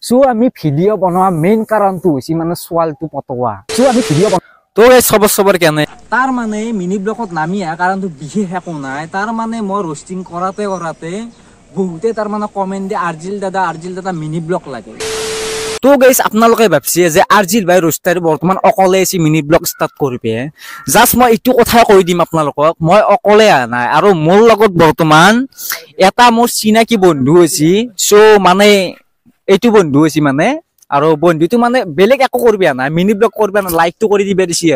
So আমি video বনোৱা main কাৰণটো হৈছে মানে সোৱালটো পতোৱা। সো আমি ভিডিও তো এই সবৰ কেনে তাৰ মানে মিনি ব্লকত নামি আহা কাৰণটো বিশেষ একো নাই। তাৰ মানে মই ৰোষ্টিং কৰাতে বহুতে তাৰ মানে কমেন্ট দিয়ে আৰ্জিল দাদা মিনি ব্লক লাগে। তো গাইস আপোনালোকে ভাবছে যে আৰ্জিল ভাই ৰোষ্টাৰ বৰ্তমান অকলে আছে মিনি ব্লক ষ্টাৰ্ট কৰিবে। জাষ্ট মই এইটো কথা কৈ দিম আপোনালোকক, মই অকলে আহা নাই আৰু মোৰ লগত বৰ্তমান এটা মোৰ চিনাকি বন্ধু আছে। সো মানে এইটো বন্ধু আছে মানে আৰু বন্ধুটো মানে বেলেগ একো কৰিবি নাই, মিনি ব্লগ কৰিবি নাই, লাইকটো কৰি দিবে দিছি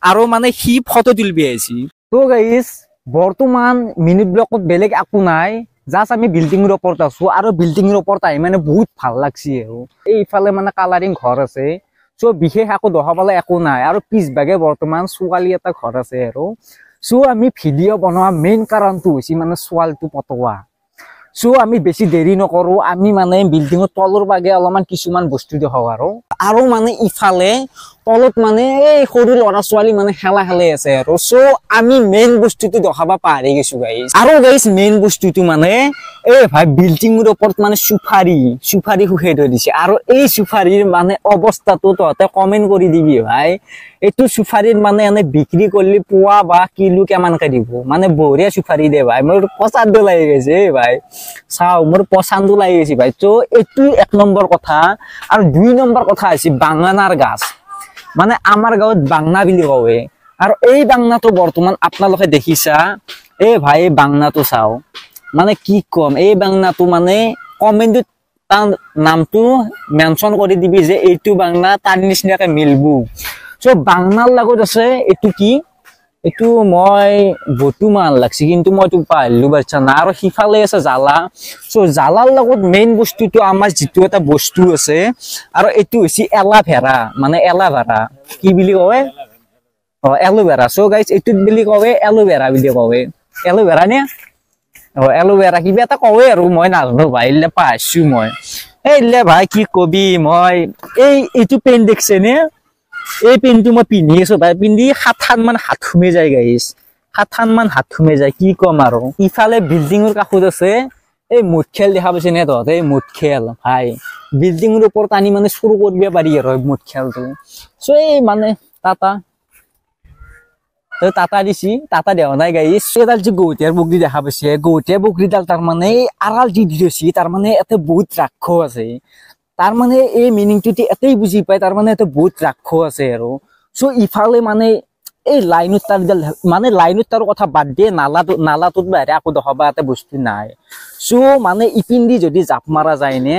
আৰু মানে সি ফটো তুলবি আহিছি। তো গাইস বৰ্তমান মিনি ব্লকত বেলেগ একো নাই, জাষ্ট আমি বিল্ডিংৰ ওপৰত আছো আৰু বিল্ডিংৰ ওপৰত আহি মানে বহুত ভাল লাগছি আৰু এইফালে মানে কালাৰিং ঘৰ আছে। সো বিশেষ একো দেখাবলৈ একো নাই আৰু পিছভাগে বৰ্তমান ছোৱালী এটা ঘৰ আছে আৰু সো আমি ভিডিঅ' বনোৱা মেইন কাৰণটো হৈছে মানে ছোৱালটো পতোৱা। সো আমি বেছি দেৰি নকৰো, আমি মানে বিল্ডিঙৰ তলৰ ভাগে অলপমান কিছুমান বস্তু দেখাও আৰু মানে ইফালে তলত মানে এই সৰু ল'ৰা ছোৱালী মানে খেলা আছে আৰু সো আমি মেইন বস্তুটো দেখাব পাহৰি গৈছো গাইস। আৰু গাইস মেইন বস্তুটো মানে এই ভাই বিল্ডিঙৰ ওপৰত মানে সুপাৰি শুকাই থৈ দিছে আৰু এই সুপাৰিৰ মানে অৱস্থাটো তহঁতে কমেন্ট কৰি দিবি ভাই। এইটো সুপাৰিৰ মানে এনে বিক্ৰী কৰিলে পোৱা বা কিলো কেমানকে দিব, মানে বঢ়িয়া সুপাৰি দে ভাই। মোৰ পচন্দ লাগি গৈছে ভাই, চাও মোৰ পচন্দ লাগি গৈছে ভাই। তো এইটো এক নম্বৰ কথা। আৰু 2 নম্বৰ কথা হৈছে বাঙানাৰ গাছ, মানে আমাৰ গাঁৱত বাংনা বুলি কয়। আৰু এই বাংনাটো বৰ্তমান আপোনালোকে দেখিছা, এই ভাই বাংনাটো চাও, মানে কি কম, এই বাংনাটো মানে কমেন্টত তাৰ নামটো মেনশন কৰি দিবি যে এইটো বাংনা তাৰ নিচিনাকে মিলবো। সো বাংনাৰ লগত আছে এইটো কি, এইটো মই বৰ্তমান লাগছি কিন্তু মই এইটো পাহৰিলো বাচ্চা না। আৰু সিফালে আছে জ্বালা। সো জ্বালাৰ লগত মেইন বস্তুটো আমাৰ যিটো এটা বস্তু আছে আৰু এইটো হৈছে এলাভেৰা, মানে এলাভেৰা কি বুলি কয়, এলোভেৰা। সো গাইস এইটোত বুলি কয় এলোভেৰা বুলি কয়, এলোভেৰা নে এলোভেৰা কিবা এটা কয় আৰু মই নাজানো ভাই, এইলে পাইছো মই। এইলে ভাই কি কবি, মই এইটো পেন দেখছে নে, এই পেনটো মই পিন্ধি আছো ভাই, পিন্ধি 7 মান হাত ঘুমে যায় গাইস, 7 মান হাত ঘুমে যায়, কি কম আৰু। ইফালে বিল্ডিঙৰ কাষত আছে এই মুঠ খেল দেখা পাইছে নে তহঁতে, এই মুঠ খেল ভাই বিল্ডিঙৰ ওপৰত আনি মানে চুৰ কৰিব পাৰি আৰু মুঠ খেলটো। সো এই মানে টাটা দিছি, টাটা দেওয়া নাই গাইস। এডাল যে গৌতীয়াৰ বগৰী দেখা পাইছে, গৌতীয়া বগৰীডাল তাৰ মানে আড়াল দি দিছি, তাৰ মানে এতে বহুত ৰাক্ষস আছে। তাৰ মানে এই মিনিংটো এতেই বুজি পায়, তাৰ মানে এতে বহুত ৰাক্ষস আছে আৰু। সো ইফালে মানে এই লাইনত তাৰডাল, মানে লাইনত তাৰ কথা বাদ দিয়ে নালাটোত বাহিৰে একো দেখাবা এটা বস্তু নাই। সো মানে ইপিন্দি যদি জাপ মাৰা যায় নে,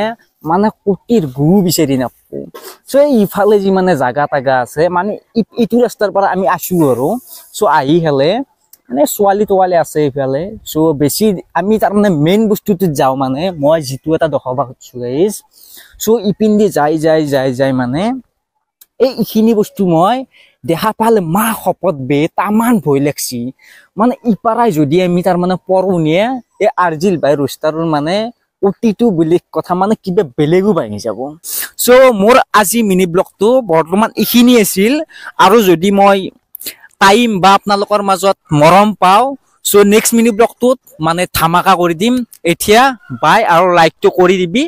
মানে কুটিৰ গু বিচাৰি নাপাব। সো ইফালে যি মানে জাগা তাগা আছে, মানে ইটো ৰাস্তাৰ পৰা আমি আছো আৰু সো আহি হেলে মানে ছোৱালী তোৱালী আছে ইফালে। সো বেছি আমি তাৰ মানে মেইন বস্তুটোত যাওঁ, মানে মই যিটো এটা দেখাব খুজিছো গাইস। সো ইপিন্দি যাই মানে এইখিনি বস্তু মই দেখা পালে মা শপত বে তামান ভয় লাগছি। মানে ইপাৰাই যদি আমি তাৰ মানে পৰোনিয়ে এই আৰ্জিল ভাই ৰোষ্টাৰৰ মানে অতিটো বেলেগ কথা, মানে কিবা বেলেগো ভাঙি যাব। সো মোৰ আজি মিনি ব্লগটো বৰ্তমান এইখিনি আছিল। আৰু যদি মই টাইম বা আপোনালোকৰ মাজত মৰম পাওঁ, সো নেক্সট মিনি ব্লগটোত মানে ধামাকা কৰি দিম। এতিয়া বাই আৰু লাইকটো কৰি দিবি।